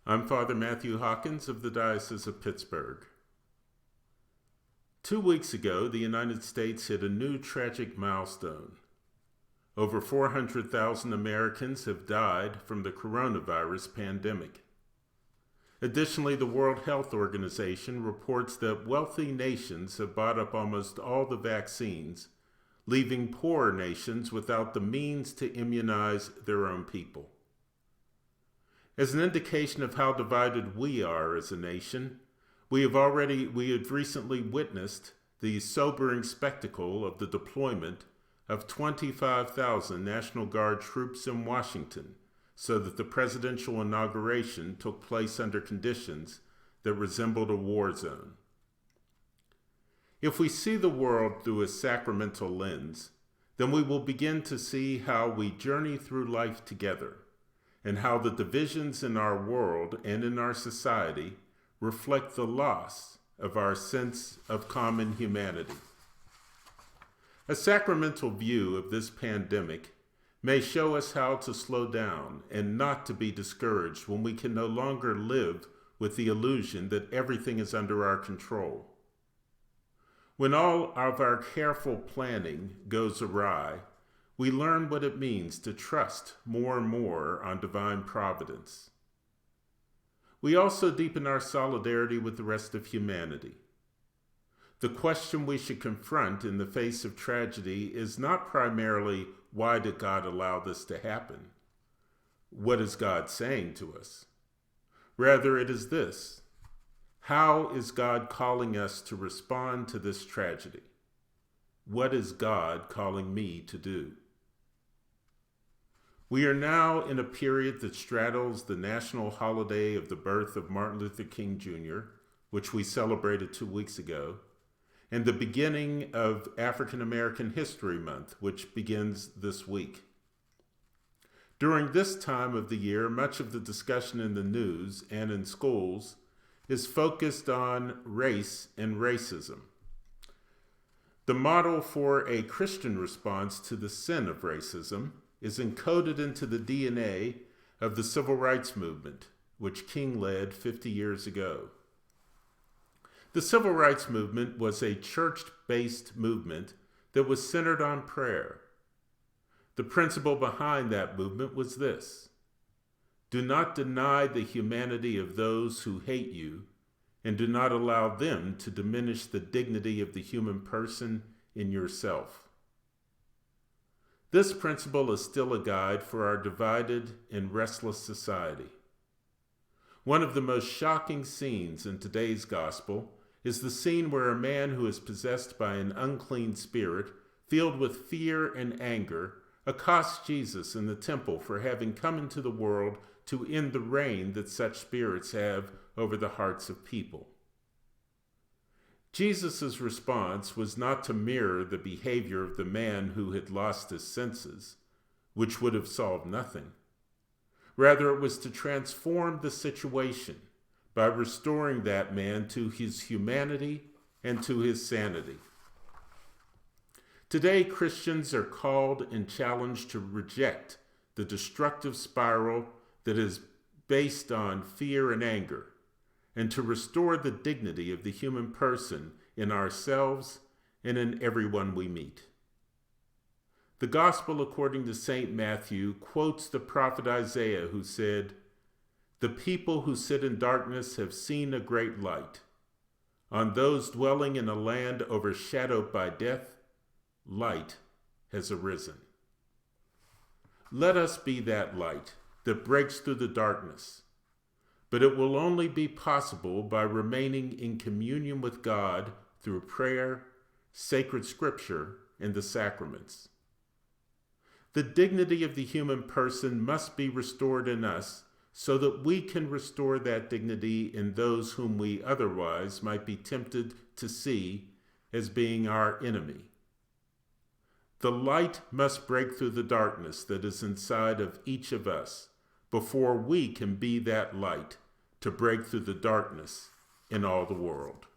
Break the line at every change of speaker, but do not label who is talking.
I'm Father Matthew Hawkins of the Diocese of Pittsburgh. 2 weeks ago, the United States hit a new tragic milestone. Over 400,000 Americans have died from the coronavirus pandemic. Additionally, the World Health Organization reports that wealthy nations have bought up almost all the vaccines, leaving poorer nations without the means to immunize their own people. As an indication of how divided we are as a nation, we have recently witnessed the sobering spectacle of the deployment of 25,000 National Guard troops in Washington so that the presidential inauguration took place under conditions that resembled a war zone. If we see the world through a sacramental lens, then we will begin to see how we journey through life together, and how the divisions in our world and in our society reflect the loss of our sense of common humanity. A sacramental view of this pandemic may show us how to slow down and not to be discouraged when we can no longer live with the illusion that everything is under our control. When all of our careful planning goes awry, we learn what it means to trust more and more on divine providence. We also deepen our solidarity with the rest of humanity. The question we should confront in the face of tragedy is not primarily, why did God allow this to happen? What is God saying to us? Rather, it is this: how is God calling us to respond to this tragedy? What is God calling me to do? We are now in a period that straddles the national holiday of the birth of Martin Luther King Jr., which we celebrated 2 weeks ago, and the beginning of African American History Month, which begins this week. During this time of the year, much of the discussion in the news and in schools is focused on race and racism. The model for a Christian response to the sin of racism is encoded into the DNA of the Civil Rights Movement, which King led 50 years ago. The Civil Rights Movement was a church-based movement that was centered on prayer. The principle behind that movement was this: do not deny the humanity of those who hate you, and do not allow them to diminish the dignity of the human person in yourself. This principle is still a guide for our divided and restless society. One of the most shocking scenes in today's gospel is the scene where a man who is possessed by an unclean spirit, filled with fear and anger, accosts Jesus in the temple for having come into the world to end the reign that such spirits have over the hearts of people. Jesus' response was not to mirror the behavior of the man who had lost his senses, which would have solved nothing. Rather, it was to transform the situation by restoring that man to his humanity and to his sanity. Today, Christians are called and challenged to reject the destructive spiral that is based on fear and anger, and to restore the dignity of the human person in ourselves and in everyone we meet. The Gospel according to St. Matthew quotes the prophet Isaiah, who said, "The people who sit in darkness have seen a great light. On those dwelling in a land overshadowed by death, light has arisen." Let us be that light that breaks through the darkness, but it will only be possible by remaining in communion with God through prayer, sacred scripture, and the sacraments. The dignity of the human person must be restored in us so that we can restore that dignity in those whom we otherwise might be tempted to see as being our enemy. The light must break through the darkness that is inside of each of us before we can be that light to break through the darkness in all the world.